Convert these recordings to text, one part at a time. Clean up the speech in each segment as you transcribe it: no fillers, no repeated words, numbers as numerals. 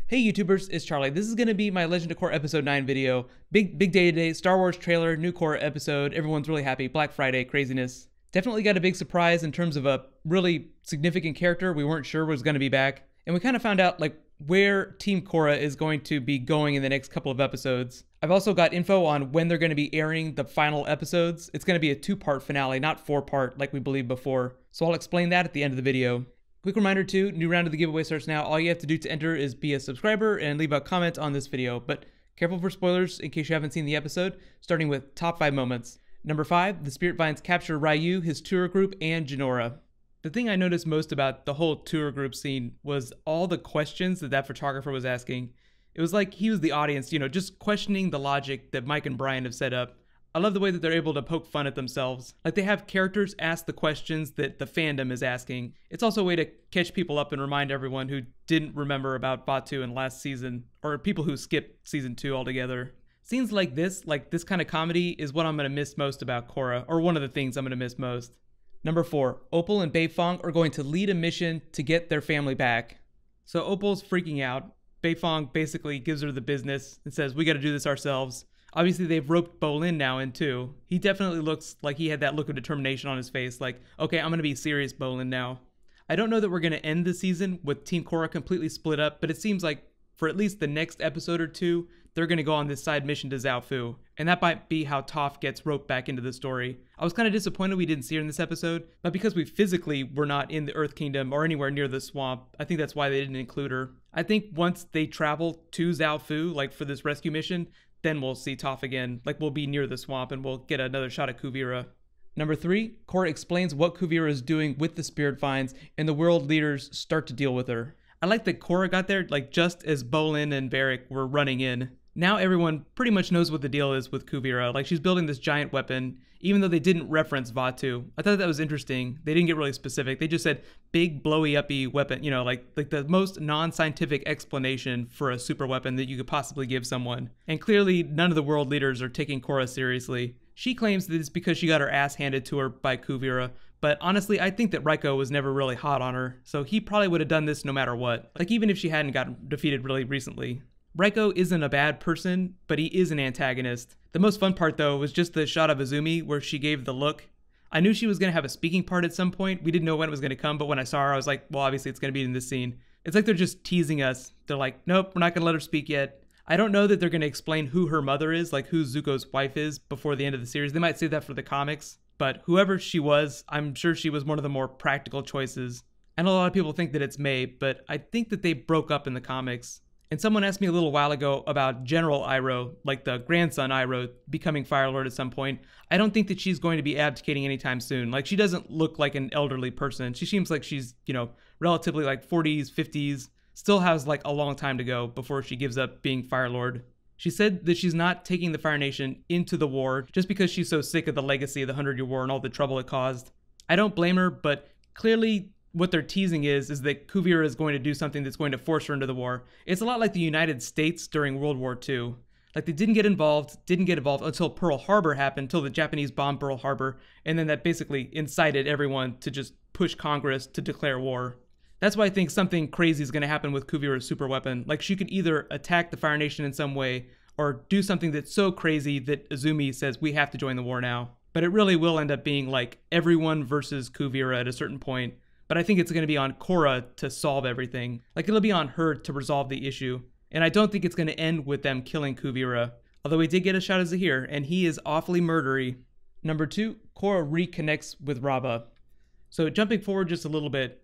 Hey YouTubers, it's Charlie. This is going to be my Legend of Korra episode 9 video. Big day today, Star Wars trailer, new Korra episode, everyone's really happy, Black Friday, craziness. Definitely got a big surprise in terms of a really significant character we weren't sure was going to be back. And we kind of found out where Team Korra is going to be going in the next couple of episodes. I've also got info on when they're going to be airing the final episodes. It's going to be a 2-part finale, not 4-part like we believed before. So I'll explain that at the end of the video. Quick reminder too, new round of the giveaway starts now. All you have to do to enter is be a subscriber and leave a comment on this video, but careful for spoilers in case you haven't seen the episode, starting with top 5 moments. Number 5, the Spirit Vines capture Ryu, his tour group, and Jinora. The thing I noticed most about the whole tour group scene was all the questions that photographer was asking. It was like he was the audience, just questioning the logic that Mike and Brian have set up. I love the way that they're able to poke fun at themselves. Like they have characters ask the questions that the fandom is asking. It's also a way to catch people up and remind everyone who didn't remember about Batu in last season, or people who skipped season 2 altogether. Scenes like this kind of comedy is what I'm going to miss most about Korra, or one of the things I'm going to miss most. Number 4, Opal and Beifong are going to lead a mission to get their family back. So Opal's freaking out. Beifong basically gives her the business and says, we got to do this ourselves. Obviously, they've roped Bolin now in too. He definitely looks like he had that look of determination on his face, like, okay, I'm going to be serious Bolin now. I don't know that we're going to end the season with Team Korra completely split up, but it seems like for at least the next episode or 2, they're going to go on this side mission to Zaofu. And that might be how Toph gets roped back into the story. I was kind of disappointed we didn't see her in this episode, but because we physically were not in the Earth Kingdom or anywhere near the swamp, I think that's why they didn't include her. I think once they travel to Zaofu, for this rescue mission, then we'll see Toph again. We'll be near the swamp and we'll get another shot at Kuvira. Number 3, Korra explains what Kuvira is doing with the Spirit Vines, and the world leaders start to deal with her. I like that Korra got there, just as Bolin and Varrick were running in. Now everyone pretty much knows what the deal is with Kuvira. She's building this giant weapon, even though they didn't reference Vatu. I thought that was interesting. They didn't get really specific. They just said big blowy-uppy weapon, like the most non-scientific explanation for a super weapon that you could possibly give someone. And clearly none of the world leaders are taking Korra seriously. She claims that it's because she got her ass handed to her by Kuvira, but honestly, I think that Raiko was never really hot on her, so he probably would have done this no matter what. Even if she hadn't gotten defeated really recently. Raiko isn't a bad person, but he is an antagonist. The most fun part though was just the shot of Azumi where she gave the look. I knew she was going to have a speaking part at some point. We didn't know when it was going to come, but when I saw her I was like, well, obviously it's going to be in this scene. It's like they're just teasing us. They're like, nope, we're not going to let her speak yet. I don't know that they're going to explain who her mother is, who Zuko's wife is before the end of the series. They might say that for the comics, but whoever she was, I'm sure she was one of the more practical choices. I know a lot of people think that it's May, but I think that they broke up in the comics. And someone asked me a little while ago about General Iroh, the grandson Iroh, becoming Fire Lord at some point. I don't think that she's going to be abdicating anytime soon. She doesn't look like an elderly person. She seems like she's, relatively 40s, 50s, still has a long time to go before she gives up being Fire Lord. She said that she's not taking the Fire Nation into the war just because she's so sick of the legacy of the 100-Year War and all the trouble it caused. I don't blame her, but clearly what they're teasing is that Kuvira is going to do something that's going to force her into the war. It's a lot like the United States during World War II. They didn't get involved until Pearl Harbor happened, until the Japanese bombed Pearl Harbor, and then that basically incited everyone to just push Congress to declare war. That's why I think something crazy is going to happen with Kuvira's super weapon. She could either attack the Fire Nation in some way, or do something that's so crazy that Azumi says we have to join the war now. But it really will end up being everyone versus Kuvira at a certain point. But I think it's going to be on Korra to solve everything. It'll be on her to resolve the issue. And I don't think it's going to end with them killing Kuvira. Although we did get a shot of Zahir, and he is awfully murdery. Number 2, Korra reconnects with Raava. So jumping forward just a little bit,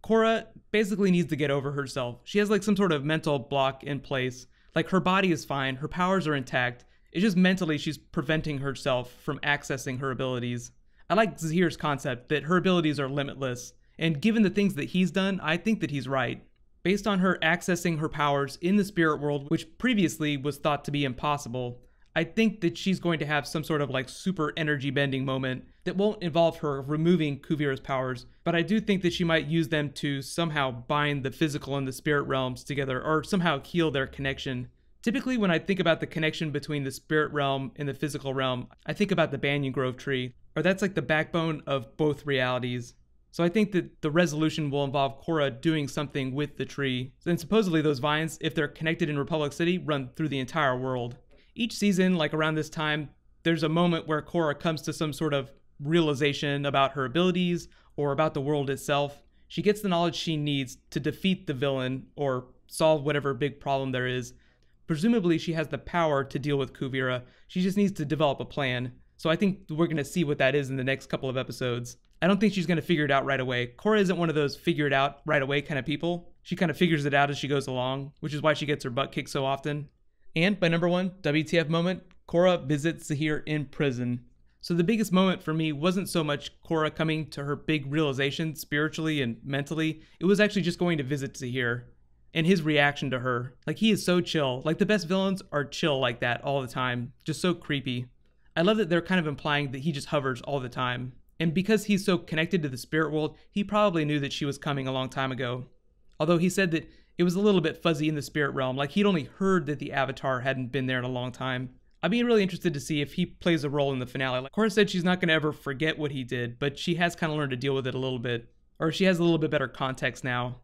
Korra basically needs to get over herself. She has some sort of mental block in place. Her body is fine, her powers are intact. It's just mentally she's preventing herself from accessing her abilities. I like Zahir's concept that her abilities are limitless. And given the things that he's done, I think that he's right. Based on her accessing her powers in the spirit world, which previously was thought to be impossible, I think that she's going to have some sort of super energy bending moment that won't involve her removing Kuvira's powers, but I do think that she might use them to somehow bind the physical and the spirit realms together, or somehow heal their connection. Typically when I think about the connection between the spirit realm and the physical realm, I think about the Banyan Grove tree, or that's the backbone of both realities. So I think that the resolution will involve Korra doing something with the tree. And supposedly those vines, if they're connected in Republic City, run through the entire world. Each season, like around this time, there's a moment where Korra comes to some sort of realization about her abilities or about the world itself. She gets the knowledge she needs to defeat the villain or solve whatever big problem there is. Presumably she has the power to deal with Kuvira. She just needs to develop a plan. So I think we're going to see what that is in the next couple of episodes. I don't think she's going to figure it out right away. Korra isn't one of those figure it out right away kind of people. She kind of figures it out as she goes along, which is why she gets her butt kicked so often. And my number one WTF moment, Korra visits Zahir in prison. So the biggest moment for me wasn't so much Korra coming to her big realization spiritually and mentally. It was actually just going to visit Zahir and his reaction to her. Like, he is so chill. Like, the best villains are chill like that all the time. Just so creepy. I love that they're kind of implying that he just hovers all the time. And because he's so connected to the spirit world, he probably knew that she was coming a long time ago. Although he said that it was a little bit fuzzy in the spirit realm, like he'd only heard that the Avatar hadn't been there in a long time. I'd be really interested to see if he plays a role in the finale. Like, Korra said she's not going to ever forget what he did, but she has kind of learned to deal with it a little bit. Or she has a little bit better context now.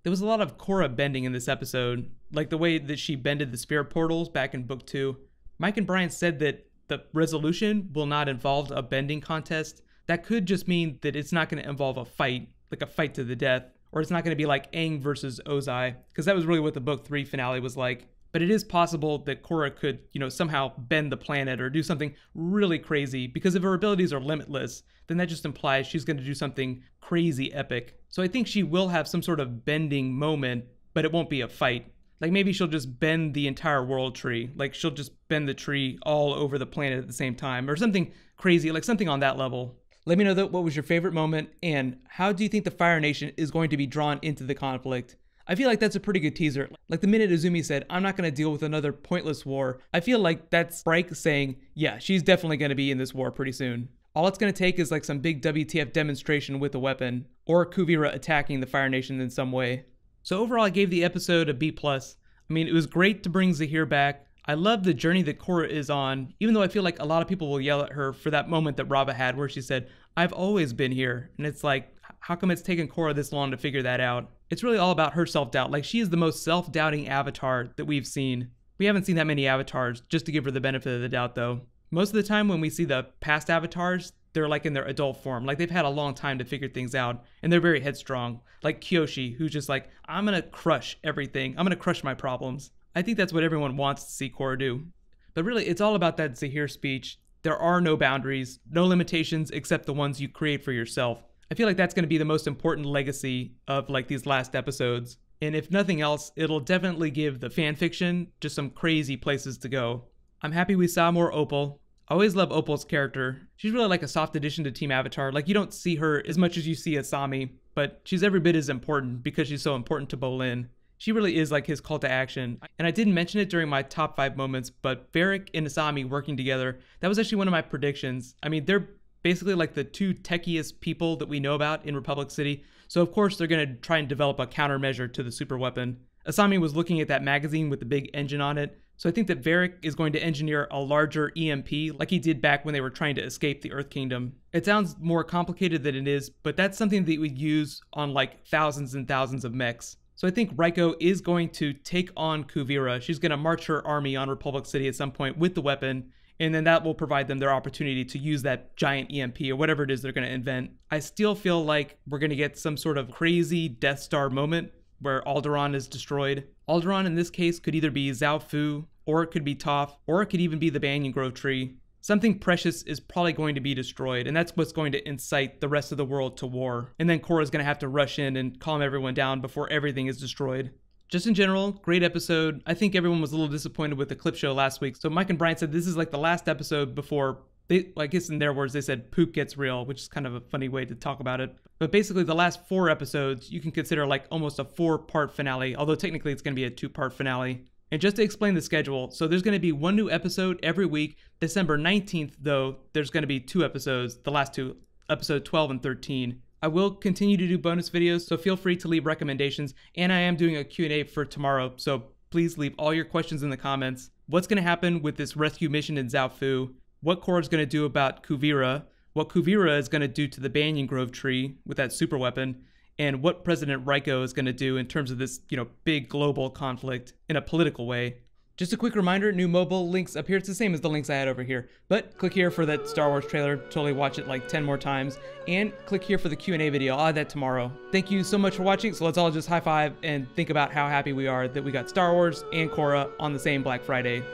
There was a lot of Korra bending in this episode, like the way that she bended the spirit portals back in book 2. Mike and Brian said that the resolution will not involve a bending contest. That could just mean that it's not going to involve a fight, like a fight to the death, or it's not going to be like Aang versus Ozai, because that was really what the book 3 finale was like. But it is possible that Korra could, somehow bend the planet or do something really crazy, because if her abilities are limitless, then that just implies she's going to do something crazy epic. So I think she will have some sort of bending moment, but it won't be a fight. Like, maybe she'll just bend the entire world tree. Like, she'll just bend the tree all over the planet at the same time, or something crazy, like something on that level. Let me know what was your favorite moment, and how do you think the Fire Nation is going to be drawn into the conflict? I feel like that's a pretty good teaser. Like the minute Izumi said, I'm not going to deal with another pointless war, I feel like that's Sprite saying, yeah, she's definitely going to be in this war pretty soon. All it's going to take is like some big WTF demonstration with a weapon, or Kuvira attacking the Fire Nation in some way. So overall, I gave the episode a B+. I mean, it was great to bring Zahir back. I love the journey that Korra is on, even though I feel like a lot of people will yell at her for that moment that Raava had where she said, I've always been here. And it's like, how come it's taken Korra this long to figure that out? It's really all about her self-doubt. Like, she is the most self-doubting avatar that we've seen. We haven't seen that many avatars, just to give her the benefit of the doubt though. Most of the time when we see the past avatars, they're like in their adult form. Like, they've had a long time to figure things out, and they're very headstrong. Like Kyoshi, who's just like, I'm gonna crush everything. I'm gonna crush my problems. I think that's what everyone wants to see Korra do. But really, it's all about that Zahir speech. There are no boundaries, no limitations except the ones you create for yourself. I feel like that's going to be the most important legacy of like these last episodes. And if nothing else, it'll definitely give the fan fiction just some crazy places to go. I'm happy we saw more Opal. I always love Opal's character. She's really like a soft addition to Team Avatar. Like, you don't see her as much as you see Asami, but she's every bit as important because she's so important to Bolin. She really is like his call to action. And I didn't mention it during my top 5 moments, but Varrick and Asami working together, that was actually one of my predictions. I mean, they're basically like the 2 techiest people that we know about in Republic City. So of course they're going to try and develop a countermeasure to the super weapon. Asami was looking at that magazine with the big engine on it. So I think that Varrick is going to engineer a larger EMP like he did back when they were trying to escape the Earth Kingdom. It sounds more complicated than it is, but that's something that we'd use on like thousands and thousands of mechs. So I think Raiko is going to take on Kuvira. She's going to march her army on Republic City at some point with the weapon, and then that will provide them their opportunity to use that giant EMP or whatever it is they're going to invent. I still feel like we're going to get some sort of crazy Death Star moment where Alderaan is destroyed. Alderaan in this case could either be Zhao Fu, or it could be Toph, or it could even be the Banyan Grove tree. Something precious is probably going to be destroyed, and that's what's going to incite the rest of the world to war. And then Korra's going to have to rush in and calm everyone down before everything is destroyed. Just in general, great episode. I think everyone was a little disappointed with the clip show last week. So Mike and Brian said this is like the last episode before, I guess in their words, they said poop gets real, which is kind of a funny way to talk about it. But basically the last 4 episodes, you can consider like almost a 4-part finale, although technically it's going to be a 2-part finale. And just to explain the schedule, so there's going to be 1 new episode every week. December 19th, though, there's going to be 2 episodes, the last 2, episode 12 and 13. I will continue to do bonus videos, so feel free to leave recommendations. And I am doing a Q&A for tomorrow, so please leave all your questions in the comments. What's going to happen with this rescue mission in Zhao Fu? What Korra's going to do about Kuvira? what Kuvira is going to do to the Banyan Grove tree with that super weapon, and what President Raiko is going to do in terms of this, big global conflict in a political way. Just a quick reminder, new mobile links up here. It's the same as the links I had over here. But click here for that Star Wars trailer. Totally watch it like 10 more times. And click here for the Q&A video. I'll add that tomorrow. Thank you so much for watching. So let's all just high five and think about how happy we are that we got Star Wars and Korra on the same Black Friday.